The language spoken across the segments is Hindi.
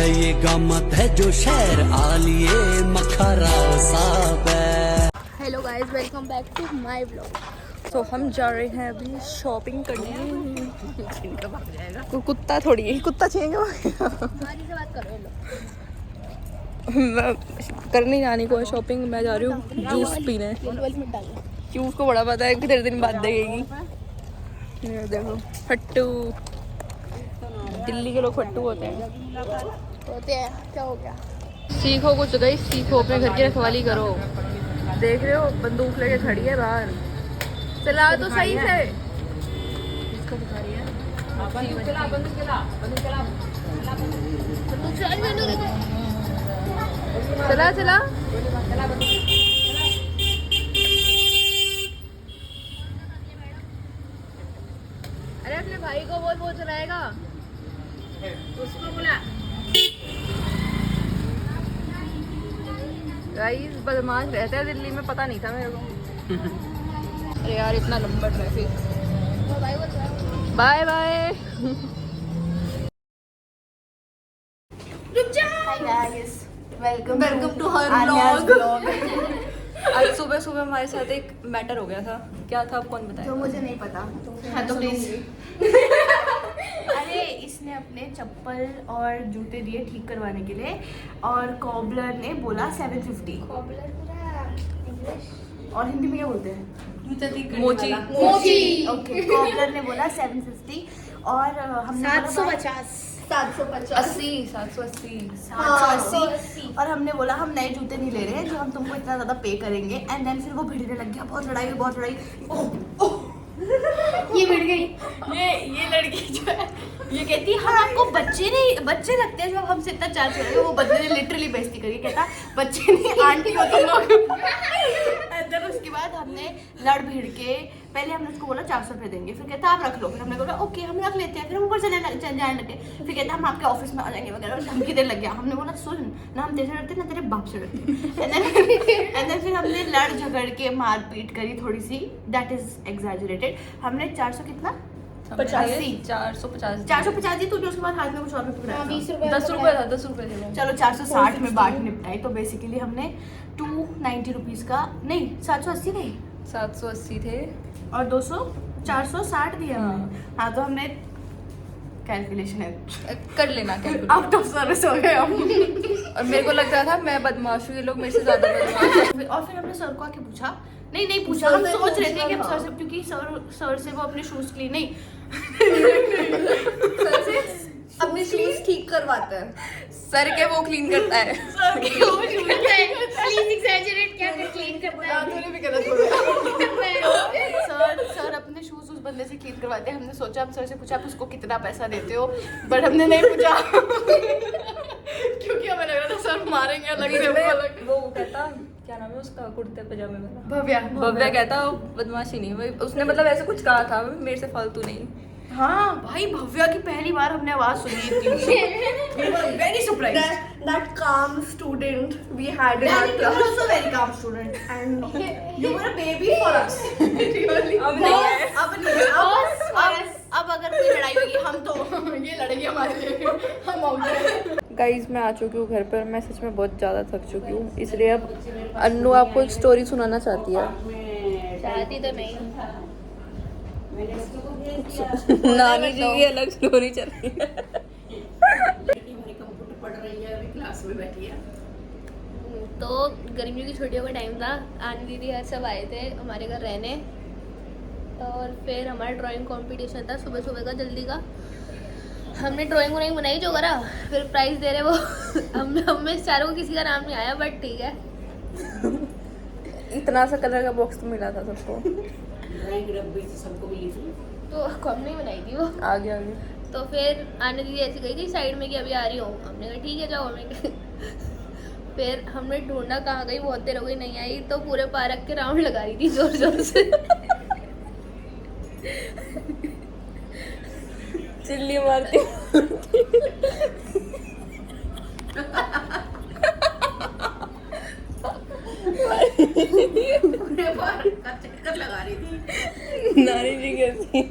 ये गमत है जो शहर आलिए मखरा साहब है। Hello guys, welcome back to my blog. तो हम जा रहे हैं अभी शॉपिंग करने। कुत्ता थोड़ी है, कुत्ता छेंगे करने जाने को है शॉपिंग। मैं जा रही हूँ जूस पीने। जूस को बड़ा पता है कि 3 दिन बाद देगी। देखो फट्टू, दिल्ली के लोग फट्टू होते हैं। क्या हो गया? सीखो कुछ गई, सीखो, अपने घर की रखवाली करो। देख रहे हो बंदूक लेके खड़ी है बाहर। चला तो सही से। इसको बुखा रही है। चला चला। अरे अपने भाई को बोल, वो चलाएगा। उसको बुला। गाइस बदमाश रहता है दिल्ली में, पता नहीं था मेरे को। अरे यार इतना लंबा traffic. Bye bye. Hi guys, welcome to her Anya's vlog. आज सुबह सुबह हमारे साथ एक मैटर हो गया था। क्या था, आप कौन बताए? तो मुझे नहीं पता। हाँ तो प्लीज। अरे इसने अपने चप्पल और जूते दिए ठीक करवाने के लिए और कॉबलर ने बोला 750। और हिंदी में क्या बोलते हैं? मोची। ओके, कॉबलर ने बोला 750 और हमने 750 780 780 और हमने बोला हम नए जूते नहीं ले रहे हैं जो हम तुमको इतना ज्यादा पे करेंगे। एंड देन फिर वो भिड़ने लग गया, बहुत लड़ाई। ये भिड़ गई। ये लड़की जो है ये कहती है हाँ आपको बच्चे लगते हैं जो हमसे इतना चार्ज करेंगे। वो बंदे ने लिटरली बेइज्जती करी, कहता बच्चे नहीं आंटी हो तुम लोग। एंड उसके बाद हमने लड़ भिड़ के पहले हमने उसको बोला 400 रुपये देंगे, फिर कहता आप रख लो। फिर हमने बोला ओके हम रख लेते हैं। फिर हम ऊपर जाने लगे। फिर कहता हम आपके ऑफिस में आ जाएंगे वगैरह और धमकी देने लग गया। हमने बोला सुन ना, हम तेरे से डरते ना तेरे बाप से डरते। एंड देन फिर हमने लड़ झगड़ के मारपीट करी थोड़ी सी, दैट इज एग्जैजरेटेड। हमने 400 कितना 450 दी तूने, उसके बाद हाथ में कुछ और भी पकड़ा 10 रुपए था। 10 रुपए थे। चलो 460 में बांट निपटाई। तो बेसिकली हमने 290 रुपीज का नहीं 780 नहीं 780 थे और 200 460 दिया हमने। हाँ तो हमने कैलकुलेशन है कर लेना कैलकुलेट। आउट ऑफ सर्विस हो गए हम। और मेरे को लग रहा था मैं बदमाश हूँ, ये लोग मेरे से ज्यादा बदमाश हैं। और फिर हमने सर को आके पूछा, नहीं पूछा, हम सोच रहे थे कि हम सर से, क्योंकि सर से वो अपने शूज क्लीन नहीं सर से अपने शूज ठीक करवाता है, सर के वो क्लीन करता है। सर के वो शूज प्लीज एग्जैजरेट क्या क्लीन करता है। तूने भी गलत बोला। सर अपने शूज उस बंदे से क्लीन करवाते हैं। हमने सोचा, हम सर से पूछा आप उसको कितना पैसा देते हो, बट हमने नहीं पूछा क्योंकि हमें लग रहा था सर मारेंगे अलग से। वो कहता क्या नाम है उसका, कुर्ते पजामे वाला, भव्या कहता बदमाशी नहीं, उसने मतलब ऐसा कुछ कहा था मेरे से फालतू नहीं। हाँ भाई, भव्या की पहली बार हमने आवाज सुनी थी। Very surprised. That calm student we had in our You class. were also very calm student and you were a baby for us. Really? अब नहीं है। अब नहीं, अब अगर कोई लड़ाई होगी हम तो ये लड़ेंगे हमारे लिए, हम आउट। गाइज मैं आ चुकी हूँ घर पर। मैं सच में बहुत ज़्यादा थक चुकी हूँ, इसलिए अब अन्नू आपको एक स्टोरी सुनाना चाहती है। चाहती तो नहीं। नानी जी की अलग स्टोरी चल रही है। पढ़ रही है, अभी क्लास में बैठी है। तो गर्मियों की छुट्टियों का टाइम था, आनी दीदी हर सब आए थे हमारे घर रहने। और फिर हमारा ड्राइंग कंपटीशन था सुबह सुबह का, जल्दी का। हमने ड्राइंग बनाई जो करा, फिर प्राइज दे रहे वो हम में चारों को किसी का नाम नहीं आया, बट ठीक है। इतना सा कलर का बॉक्स तो मिला था सबको। सबको मिली थी तो हमने ही बनाई थी वो। आगे तो फिर आने दीदी ऐसी गई थी साइड में कि अभी आ रही हूँ। हमने कहा ठीक है जाओ। हमने फिर हमने ढूंढा कहाँ गई, बहुत देर हो गई नहीं आई। तो पूरे पार्क के राउंड लगा रही थी जोर जोर से। चिल्ली मारती पूरे पार्क का चक्कर लगा रही थी। नानी जी कैसी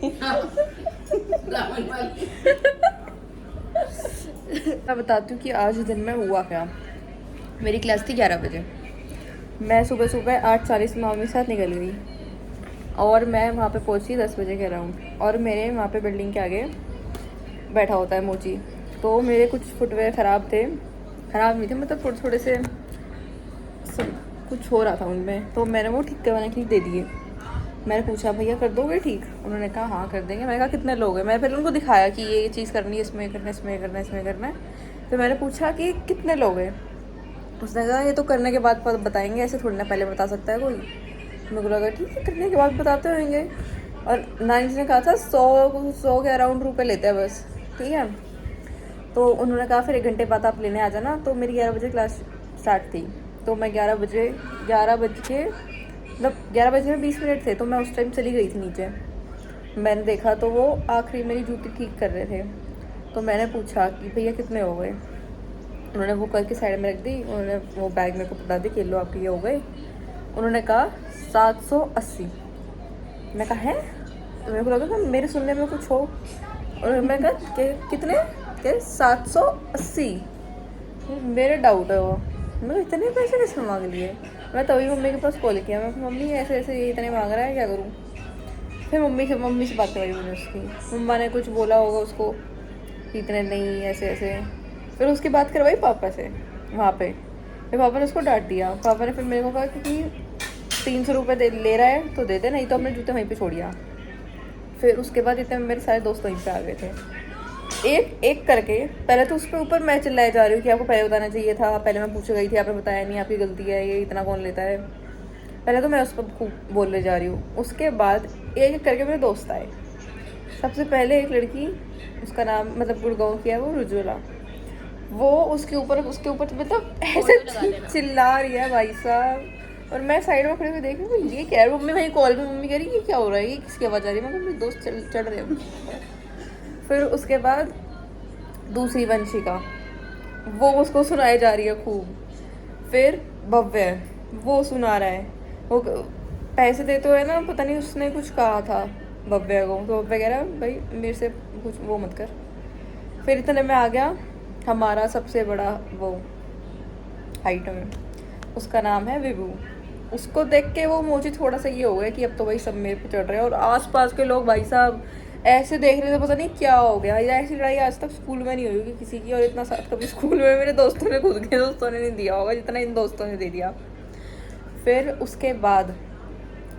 ब्राह्मण वाली। मैं बताती हूँ कि आज दिन में हुआ क्या। मेरी क्लास थी 11 बजे। मैं सुबह सुबह 8:40 में मम्मी के साथ निकल गई और मैं वहाँ पे पहुँची 10 बजे के अराउंड। और मेरे वहाँ पे बिल्डिंग के आगे बैठा होता है मोची। तो मेरे कुछ फुटवेयर ख़राब थे, ख़राब नहीं थे मतलब थोड़े थोड़े से कुछ हो रहा था उनमें, तो मैंने वो ठीक करवाने के लिए दे दिए। मैंने पूछा भैया कर दोगे ठीक? उन्होंने कहा हाँ कर देंगे। मैंने कहा कितने लोग हैं? मैंने फिर उनको दिखाया कि ये चीज़ करनी है, इसमें करना है, इसमें करना है, इसमें करना है। तो मैंने पूछा कि कितने लोग हैं? उसने कहा ये तो करने के बाद बताएंगे, ऐसे थोड़ी ना पहले बता सकता है कोई। मेरे को लगा ठीक है करने के बाद बताते होंगे। और नानी जी ने कहा था 100 के अराउंड रुपये लेते हैं बस, ठीक है। तो उन्होंने कहा फिर 1 घंटे बाद आप लेने आ जाना। तो मेरी 11 बजे क्लास स्टार्ट थी, तो मैं 11 बजे मतलब 11 बजे में 20 मिनट थे, तो मैं उस टाइम चली गई थी नीचे। मैंने देखा तो वो आखिरी मेरी जूती ठीक कर रहे थे। तो मैंने पूछा कि भैया कितने हो गए? उन्होंने वो करके साइड में रख दी। उन्होंने वो बैग मेरे को बता दी कि लो आपके ये हो गए। उन्होंने कहा 780। मैं कहा है? तो मेरे को लगा कि मेरे सुनने में कुछ हो। और मैं कहा कि कितने? कि 780। मेरे डाउट है वो, मैं इतने पैसे कैसे मांग लिए। मैं तभी मम्मी के पास कॉल किया। मैं मम्मी ऐसे ऐसे ये इतने मांग रहा है, क्या करूँ? फिर मम्मी से बात करवाई मैंने उसकी। मम्मा ने कुछ बोला होगा उसको कि इतने नहीं, ऐसे ऐसे। फिर उसकी बात करवाई पापा से वहाँ पे। फिर पापा ने उसको डांट दिया। पापा ने फिर मेरे को कहा कि 300 रुपये ले रहा है तो दे दे, नहीं तो हमने जूते वहीं पे छोड़िया। फिर उसके बाद इतने मेरे सारे दोस्त वहीं पे आ गए थे, एक एक करके। पहले तो उसके ऊपर मैं चिल्लाए जा रही हूँ कि आपको पहले बताना चाहिए था, पहले मैं पूछ गई थी, आपने बताया नहीं, आपकी गलती है, ये इतना कौन लेता है। पहले तो मैं उस पर खूब बोलने जा रही हूँ। उसके बाद एक एक करके मेरे दोस्त आए। सबसे पहले एक लड़की, उसका नाम मतलब गुड़गांव की है, वो रुजुला, वो उसके ऊपर मतलब ऐसे चिल्ला रही है भाई साहब। और मैं साइड में खड़े हुए देख रही हूँ ये क्या है। मम्मी वहीं कॉल पे मम्मी कह रही ये क्या हो रहा है, ये किसकी आवाज़ आ रही है? मैं मेरे दोस्त चढ़ रहे हैं। फिर उसके बाद दूसरी वंशिका, वो उसको सुनाई जा रही है खूब। फिर भव्य, वो सुना रहा है। वो पैसे देते हुए ना, पता नहीं उसने कुछ कहा था भव्य को, तो भव्य कह रहा है भाई मेरे से कुछ वो मत कर। फिर इतने में आ गया हमारा सबसे बड़ा वो हाइट में, उसका नाम है विभू। उसको देख के वो मुझे थोड़ा सा ये हो गया कि अब तो भाई सब मेरे पे चढ़ रहे हैं। और आसपास के लोग भाई साहब ऐसे देख रहे थे, पता नहीं क्या हो गया। ऐसी लड़ाई आज तक स्कूल में नहीं हुई होगी किसी की। और इतना साथ कभी स्कूल में मेरे दोस्तों ने, खुद के दोस्तों ने नहीं दिया होगा जितना इन दोस्तों ने दे दिया। फिर उसके बाद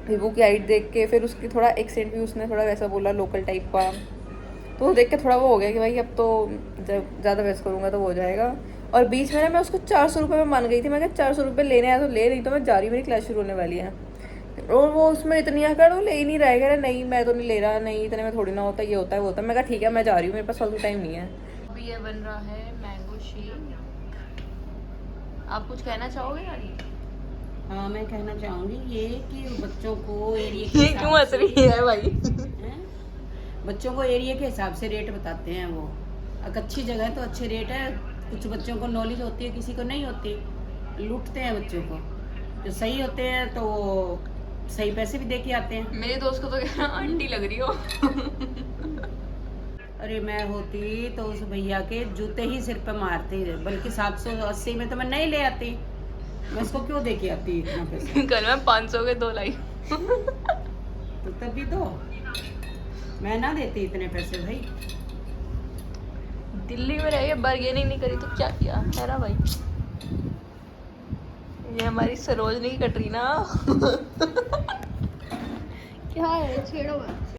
विभू की हाइट देख के, फिर उसकी थोड़ा एक्सेंट भी उसने थोड़ा वैसा बोला लोकल टाइप का। तो वो देख के थोड़ा वो हो गया कि भाई अब तो जब ज़्यादा बहस करूँगा तो वो हो जाएगा। और बीच में ना मैं उसको 400 रुपये में मान गई थी। मैं कहा 400 रुपये लेने आया तो ले, नहीं तो मैं जा रही हूँ, मेरी क्लास शुरू होने वाली है। और वो उसमें इतनी आकर वो ले ही नहीं रहेगा। नहीं मैं तो नहीं ले रहा, नहीं इतने में थोड़ी ना होता, ये होता है वो होता है। मैं कहा ठीक है मैं जा रही हूँ, मेरे पास फालतू टाइम नहीं है। अभी ये बन रहा है मैंगो शेक। आप कुछ कहना चाहोगे यानी? हाँ मैं कहना चाहूँगी ये कि बच्चों को एरिया ये क्यों हंस रही है भाई? बच्चों को एरिया के हिसाब से रेट बताते हैं वो। अगर अच्छी जगह है तो अच्छे रेट है। कुछ बच्चों को नॉलेज होती है, किसी को नहीं होती, लूटते हैं बच्चों को। जो सही होते हैं तो वो सही पैसे भी दे के आते हैं। मेरे दोस्त को तो आंटी लग रही हो। अरे मैं होती तो उस भैया के जूते ही सिर पे मारती, बल्कि 780 में तो मैं नहीं ले आती। मैं उसको क्यों दे के आती इतना पैसे? कल मैं 500 के 2 लाई। तो तभी तो मैं ना देती इतने पैसे भाई। दिल्ली में रह के बार्गेनिंग नहीं करी तो क्या किया है ना भाई? ये हमारी सरोजनी कटरीना। क्या है, छेड़ो मत।